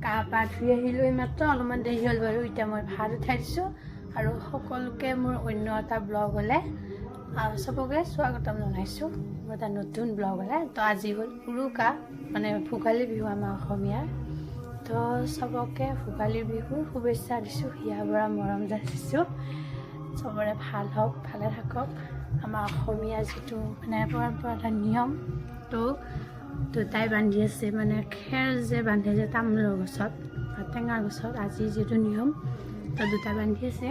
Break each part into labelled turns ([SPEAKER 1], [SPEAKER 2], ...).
[SPEAKER 1] গা পা ধুই আহিলোঁ এইমাত্ৰ অলপমান দেৰি হ'ল বাৰু এতিয়া মই ভাত উঠাই দিছোঁ আৰু সকলোকে মোৰ অন্য এটা ব্লগলৈ চবকে স্বাগতম জনাইছোঁ মোৰ এটা নতুন ব্লগলৈ তো আজি হ'ল উৰুকা মানে ভোগালী বিহু আমাৰ অসমীয়াৰ তো চবকে ভোগালী বিহুৰ শুভেচ্ছা দিছোঁ হিয়াৰ পৰা মৰম যাচিছোঁ চবৰে ভাল হওক ভালে থাকক আমাৰ অসমীয়া যিটো মানে পৰম্পৰাগত নিয়ম তো দুটাই বান্ধি আছে মানে খেৰ যে বান্ধে যে তামোলৰ গছত বা টেঙাৰ গছত আজি যিটো নিয়ম তো দুটা বান্ধি আছে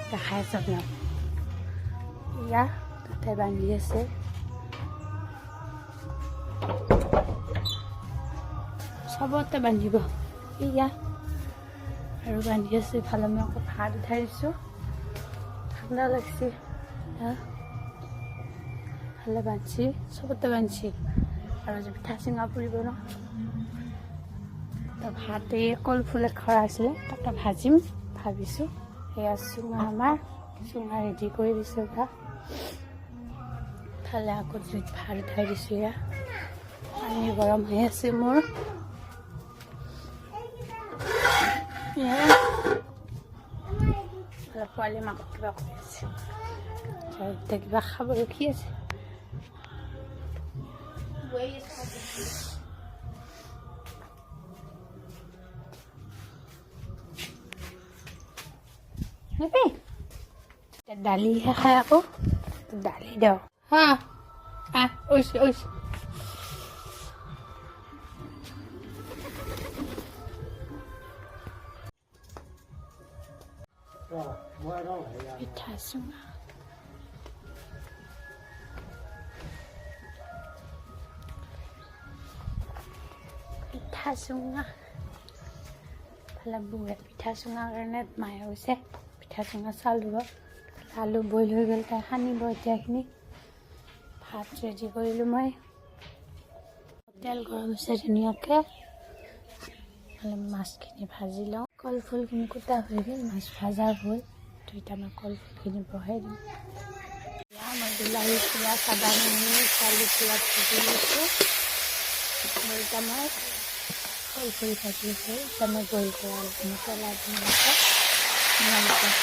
[SPEAKER 1] দেখাই আছে আপোনাক ইয়া দুটাই বান্ধি আছে চবতে বান্ধিব ইয়া আৰু বান্ধি আছে ইফালে মই আকৌ ভাত উঠাই দিছোঁ ঠাণ্ডা লাগছে ভালে বান্ধছি চবতে বান্ধছি আৰু যে পিঠা চিঙা পুৰিব ন তো ভাতে কলফুলে খৰা আছিলে তাতে ভাজিম ভাবিছোঁ সেয়া চুঙা আমাৰ চুঙা ৰেডি কৰি দিছোঁ বা ভালে আকৌ জুইত ভাত উঠাই দিছোঁ এয়া পানী গৰম হৈ আছে মোৰ পোৱালি মাক কিবা কৰি আছে এতিয়া কিবা খাব ৰখি আছে দালিহে খাই আকৌ দালি দিওঁ হা ওইছে ওইছে পিঠা চুঙা পিঠা চুঙা ভালে বুঢ়া পিঠা চুঙাৰ কাৰণে মায়ে কৈছে পিঠা চুঙা চাউল দিব আলু বইল হৈ গ'ল তাই সানিব এতিয়াখিনি ভাত ৰেডি কৰিলোঁ মই তেল গৰম হৈছে ধুনীয়াকৈ মাছখিনি ভাজি লওঁ কলফুলখিনি কুটা হৈ গ'ল মাছ ভাজা হ'ল দুইটা মই কলফুলখিনি বহাই দিম মই বিলাহী পিঁয়াজ আদা নহৰু চালি পিঁয়াজ ভাজি লৈছোঁ আৰু এতিয়া মই কলফুল ভাজি লৈছোঁ এতিয়া মই বইল কৰা আলুখিনি পেলাই দিম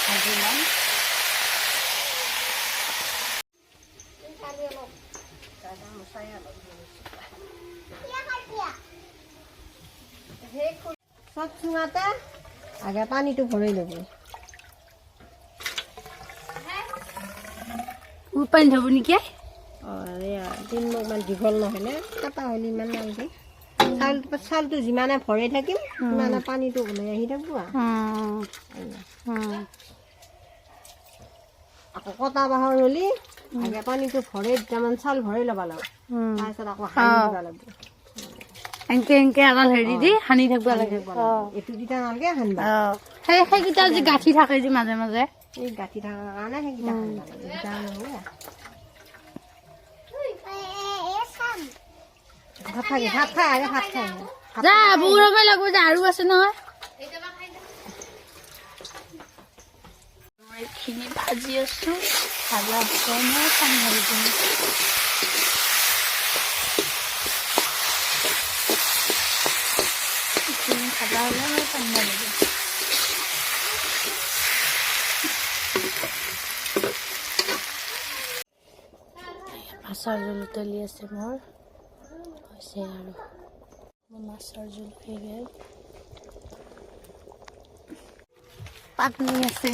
[SPEAKER 1] ভাজি ল'ম
[SPEAKER 2] চব চুঙাতে আগে পানীটো ভৰাই ল'ব
[SPEAKER 1] পানী থ'ব নেকি
[SPEAKER 2] তিন মগমান দীঘল নহ'লে কাটা হ'লে ইমান নালাগে চাউলটো যিমানে ভৰাই থাকিম সিমানে পানীটো ওলাই আহি থাকিব আকৌ কটা বাহৰ হ'লে আগে পানীটো ভৰাই দুটামান চাউল ভৰাই ল'ব লাগিব তাৰপিছত আকৌ সানি দিব লাগিব
[SPEAKER 1] এনেকে এনেকে এডাল হেৰি দি সানি থাকিব লাগে
[SPEAKER 2] এইটো দুটা নালাগে সানিবা
[SPEAKER 1] সেইকেইটা যে গাঁঠি থাকে যে মাজে মাজে
[SPEAKER 2] এই গাঁঠি থকাৰ কাৰণে সেইকেইটা সানিবা লাগে দুটা নহ'লে ভাত খাই আগে ভাত খাই
[SPEAKER 1] যা বহুত সময় লাগব যা আৰু আছে নহয় মই এইখিনি ভাজি আছো ভাজা আছে মই পানী ঢালি দিম এইখিনি ভাজা হ'লে মই পানী ঢালি দিম মাছৰ জোল উতলি আছে মোৰ হৈছে আৰু মোৰ মাছৰ জোল হৈ গ'ল পাতনি আছে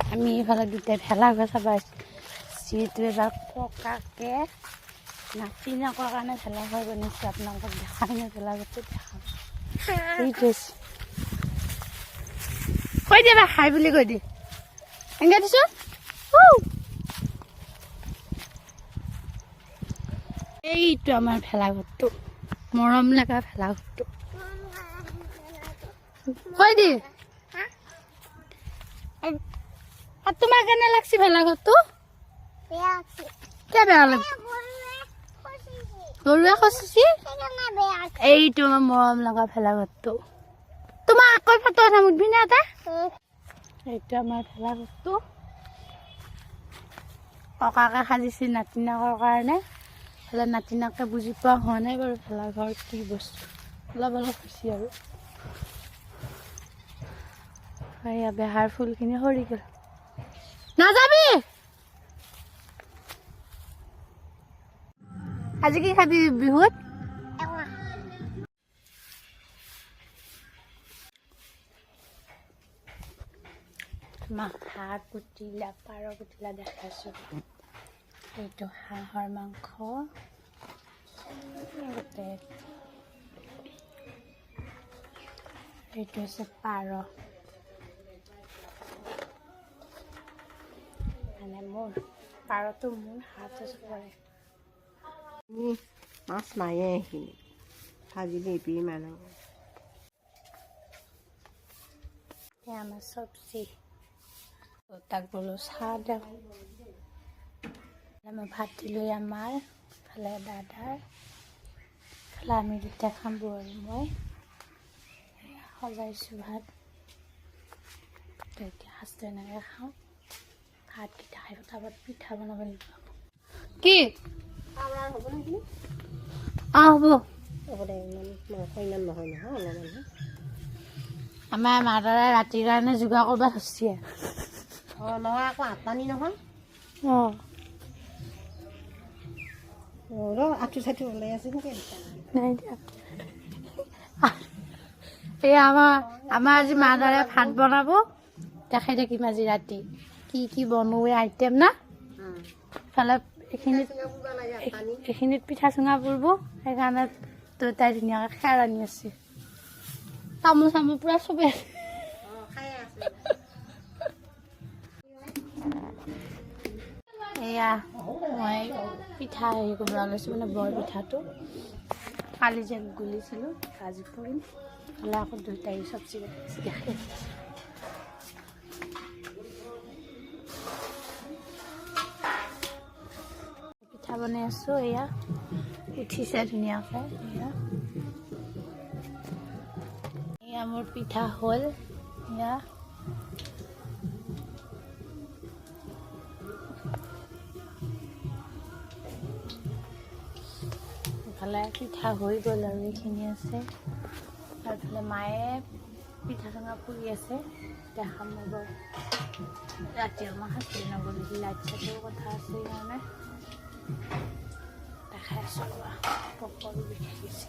[SPEAKER 1] আমি এইফালে দুটাই ভেলাঘৰ চাব যিহেতু এবাৰ পকাকৈ নাতি নকৰাৰ কাৰণে ভেলাঘৰ বনাইছোঁ আপোনালোকক দেখাই নাই ভেলাঘৰটো দেখাম সেইটোৱে কৈ দিয়া বা খাই বুলি কৈ দিয়ে এনেকৈ দিছোঁ এইটো আমাৰ ভেলাঘৰটো মৰম লগা ভেলাঘৰটো কৈ দি তোমাৰ কেনে লাগছে ভেলাঘৰটো কিয় বেয়া লাগছে গৰুৱে খচিছি এইটো আমাৰ মৰম লগা ভেলাঘৰটো তোমাৰ আকৌ ফটো উঠাম উঠবি না এটা এইটো আমাৰ ভেলাঘৰটো ককাকে সাজিছে নাতিনাকৰ কাৰণে হ'লে নাতিনাকে বুজি পোৱা হোৱা নাই বাৰু ভেলাঘৰ কি বস্তু অলপ অলপ হৈছে আৰু এয়া বেহাৰ ফুলখিনি সৰি গ'ল নাযাবি আজি কি খাবি বিহুত হাঁহ কুটিলা পাৰ কুটিলা দেখাইছোঁ এইটো হাঁহৰ মাংস এইটো হৈছে পাৰ মানে মোৰ পাৰটো মোৰ হাত কৰে
[SPEAKER 2] মাছ নায়ে এইখিনি ভাজি দিবি মানে
[SPEAKER 1] আমাৰ চব্জি তাক বোলো চাহ দিওঁ মই ভাত দিলোঁ আমাৰ ফালে দাদাৰ ফালে আমি দুটা খাম আৰু মই সজাইছোঁ ভাত এতিয়া সাজটো এনেকৈ খাওঁ ভাতকেইটা খাই পটাপট পিঠা বনাব লাগিব কি
[SPEAKER 2] হ'ব নেকি
[SPEAKER 1] হ'ব
[SPEAKER 2] হ'ব দে মাংস ইমান নহয় নহয় অলপমান
[SPEAKER 1] আমাৰ মাদাৰে ৰাতিৰ কাৰণে যোগাৰ কৰিব ধৰিছে
[SPEAKER 2] অঁ নহয় আকৌ আটানি নহয়
[SPEAKER 1] অঁ
[SPEAKER 2] আঁঠু চাঠু ওলাই আছে নেকি
[SPEAKER 1] নাই দিয়া এই আমাৰ আজি মাদাৰে ভাত বনাব দেখাই থাকিম আজি ৰাতি কি কি বনোৱে আইটেম না ইফালে এইখিনিত পিঠা চুঙা পৰিব সেইকাৰণে দেউতাই ধুনীয়াকৈ খেৰ আনি আছে তামোল চামোল পূৰা চবে এয়া মই পিঠা হেৰি কৰিব লৈছোঁ মানে বৰ পিঠাটো কালি যে গুলিছিলোঁ আজি পৰিম হ'লে আকৌ দুটাই চব্জি দেখে পিঠা বনাই আছোঁ এয়া উঠিছে ধুনীয়াকৈ এয়া মোৰ পিঠা হ'ল এয়া ইফালে পিঠা হৈ গ'ল আৰু এইখিনি আছে আৰু ইফালে মায়ে পিঠা চুঙা পুৰি আছে দেখাম বাৰু ৰাতি আমাৰ সাঁচি নগ'লে লাইট চাইটৰ কথা আছে সেইকাৰণে দেখাই আছোঁ ৰ'বা পকৰো বিখাই গৈছে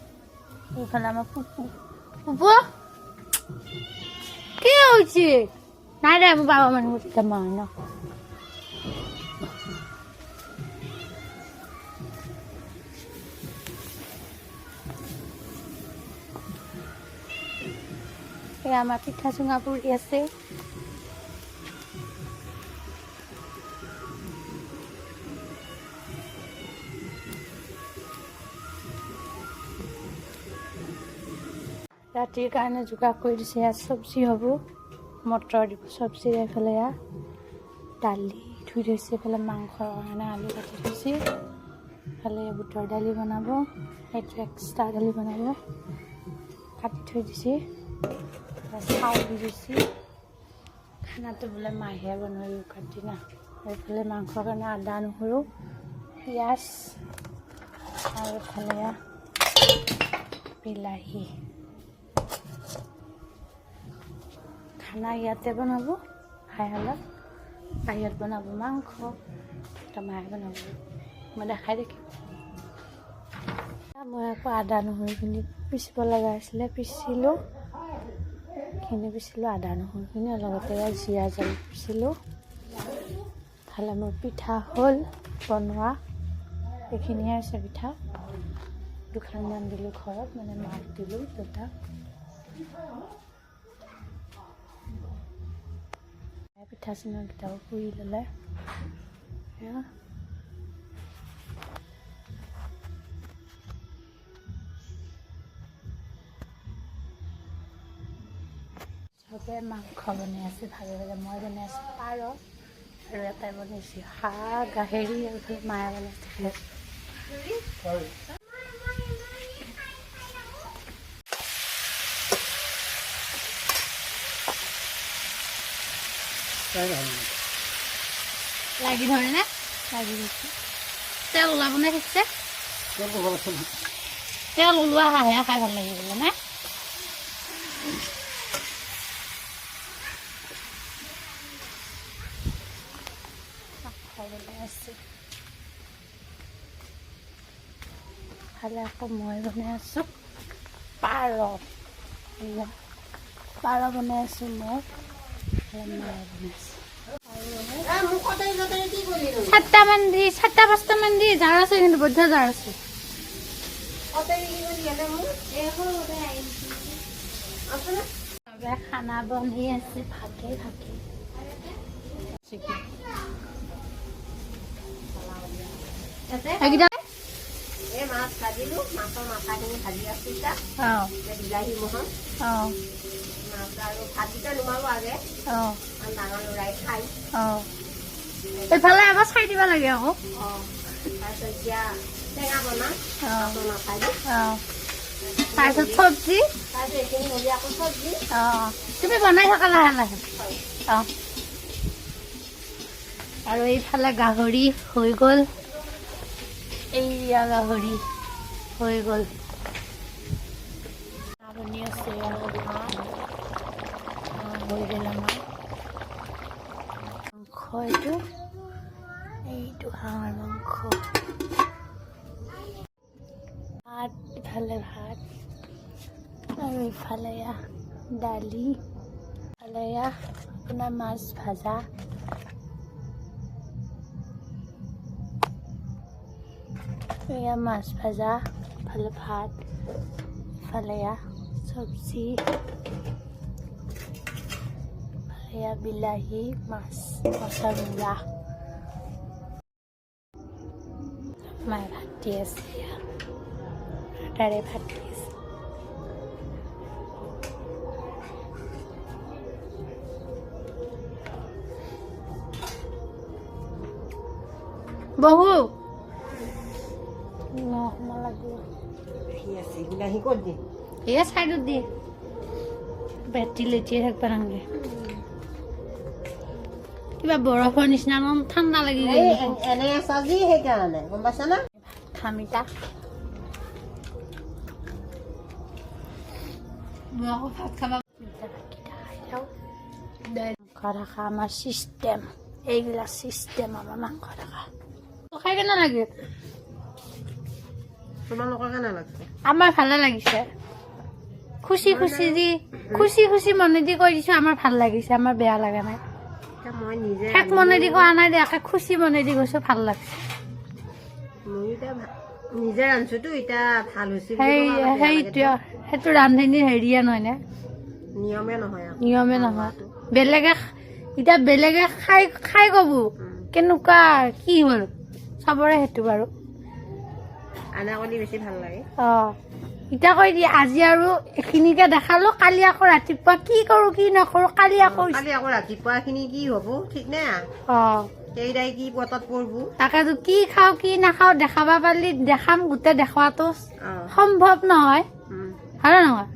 [SPEAKER 1] এইফালে আমাৰ পুপু পুপু কি হৈছে নাই দে মোৰ বাবা মানুহ উঠিছে মই ন আমাৰ পিঠা চুঙা পুৰি আছে ৰাতিৰ কাৰণে যোগাৰ কৰি দিছে ইয়াত চব্জি হ'ব মটৰ দিব চব্জি এইফালে ইয়াত দালি ধুই থৈছে এইফালে মাংসৰ কাৰণে আলু কাটি থৈছে এইফালে বুটৰ দালি বনাব সেইটো এক্সট্ৰা দালি বনাব কাটি থৈ দিছে চাউল দি দিছে খানাটো বোলে মাহে বনাই কাটি না এইফালে মাংসৰ কাৰণে আদা নহৰু পিঁয়াজ আৰু এইফালে বিলাহী খানা ইয়াতে বনাব হাইহালত বাহিৰত বনাব মাংস এটা মায়ে বনাব মই দেখাই দেখিম মই আকৌ আদা নহৰুখিনি পিচিব লগা আছিলে পিচিলোঁ পিচিলোঁ আদা নহৰুখিনি লগতে জিৰা জাল পিচিলোঁ ভালে মোৰ পিঠা হ'ল বনোৱা এইখিনিয়ে আছে পিঠা দুখনমান দিলোঁ ঘৰত মানে মাক দিলোঁ দেউতাক পিঠা চিনাকেইটাও পুৰি ল'লে চবে মাংস বনাই আছে ভাগে ভাগে মই বনাই আছোঁ পাৰ আৰু এটাই বনাইছোঁ হাঁহ গাহৰি আৰু মায়ে বনাইছে লাগি ধৰে নে লাগি গৈছে তেল ওলাব নে শিকছে তেল ওলোৱা হাঁহে খাই ভাল লাগিব নে আছে ভালে আকৌ মই বনাই আছোঁ পাৰ বনাই আছোঁ মই মায়ে বনাইছোঁ 7টামান দি 7টা 5টামান দি জাৰ আছে কিন্তু বদ্ধ জাৰ আছে খানা বনি আছে ভাগে
[SPEAKER 2] মাছ ভাজিলো মাছৰ মাথাখিনি ভাজি আছো এতিয়া বিলাহী মোহন মাছ আৰু ভাতকেইটা নুমালো আগে ডাঙৰ ল'ৰাই খাই
[SPEAKER 1] এইফালে আকৌ চাই দিব লাগে আকৌ
[SPEAKER 2] তাৰপিছত এতিয়া টেঙা বনাম মাছৰ মাথা দি
[SPEAKER 1] তাৰপিছত চব্জি
[SPEAKER 2] তাৰপিছত এইখিনি হ'লে আকৌ চব্জি
[SPEAKER 1] তুমি বনাই থাকা লাহে লাহে আৰু এইফালে গাহৰি হৈ গ'ল এইয়া গাহৰি হৈ গ'ল বনি আছে হৈ গ'ল আমাৰ মাংস এইটো হাঁহৰ মাংস ভাত ইফালে ভাত আৰু ইফালে দালি ইফালে আপোনাৰ মাছ ভাজা এয়া মাছ ভাজা ইফালে ভাত ইফালে চব্জি ইফালে বিলাহী মাছ মচলা মূলা মায়ে ভাত দি আছে আটাৰে ভাত দি আছে বহু
[SPEAKER 2] বিলাহী ক'ত দিম
[SPEAKER 1] এয়া চাইডত দি বেটি লেটিয়ে থাকিব নালাগে কিবা বৰফৰ নিচিনা ঠাণ্ডা লাগি গ'ল
[SPEAKER 2] এনে চাজি সেইকাৰণে গম পাইছা না
[SPEAKER 1] খামিতা মই আকৌ ভাত খাবা মাংস থকা আমাৰ চিষ্টেম এইবিলাক চিষ্টেম আমাৰ মাংস থকা খাই কেনে লাগে
[SPEAKER 2] তোমালোকৰ কেনে লাগছে
[SPEAKER 1] আমাৰ ভালে লাগিছে খুচি খুচি মনেদি কৈ দিছো আমাৰ ভাল লাগিছে আমাৰ বেয়া লাগা নাই
[SPEAKER 2] মই নিজে
[SPEAKER 1] শেষ মনেদি কোৱা নাই দে একে খুচি মনেদি কৈছো ভাল লাগছে
[SPEAKER 2] মই এতিয়া নিজে ৰান্ধছোতো এতিয়া ভাল হৈছে
[SPEAKER 1] সেইটো ৰান্ধনি হেৰিয়ে নহয় নে নিয়মে নহয় বেলেগে খাই কব কেনেকুৱা কি হ'ল চবৰে সেইটো বাৰু
[SPEAKER 2] আনা কৰি বেছি ভাল লাগে
[SPEAKER 1] এতিয়া কৈ দিয়ে আজি আৰু এইখিনিকে দেখালো কালি আকৌ ৰাতিপুৱা কি কৰো কি নকৰো কালি আকৌ
[SPEAKER 2] ৰাতিপুৱা খিনি কি হব ঠিক নাই সেইদাই কি পটত পৰব
[SPEAKER 1] তাকেতো কি খাও কি নাখাও দেখাবা পাৰিলে দেখাম গোটেই দেখুৱাটো সম্ভৱ নহয় হয় নহয়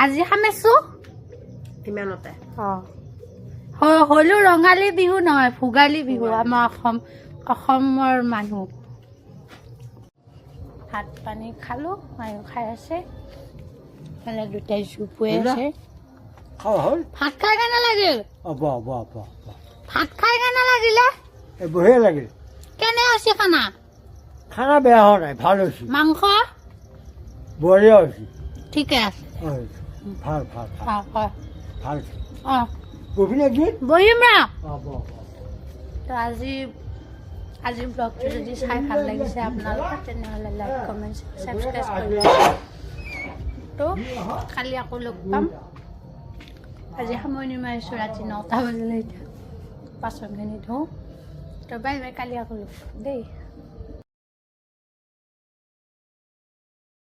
[SPEAKER 1] আজি খামেছো
[SPEAKER 2] ইমানতে
[SPEAKER 1] হলো ৰঙালী বিহু নহয় ভোগালী বিহু আমাৰ অসমৰ মানুহ ভাত পানী খালো মায়ো খাই আছে মানে দুটাই জুপুৱে আছে ভাত খাই কেনে লাগিল ভাত খাই কেনে লাগিলে
[SPEAKER 3] বঢ়িয়া লাগিল
[SPEAKER 1] কেনে হৈছে খানা
[SPEAKER 3] খানা বেয়া হোৱা নাই ভাল হৈছে
[SPEAKER 1] মাংস
[SPEAKER 3] বঢ়িয়া হৈছে
[SPEAKER 1] ঠিকে আছে
[SPEAKER 3] ভাল ভাল ভাল বহিনে গীত
[SPEAKER 1] বহিম ৰ তো আজিৰ ব্লগটো যদি চাই ভাল লাগিছে আপোনালোকে তেনেহ'লে লাইক কমেণ্ট ছাবস্ক্ৰাইব কৰিব তো কালি আকৌ লগ পাম আজি সামৰণি মাৰিছোঁ ৰাতি 9টা বাজিলে এতিয়া বাচনখিনি ধুওঁ তো বাই বাই কালি আকৌ লগ পাম দেই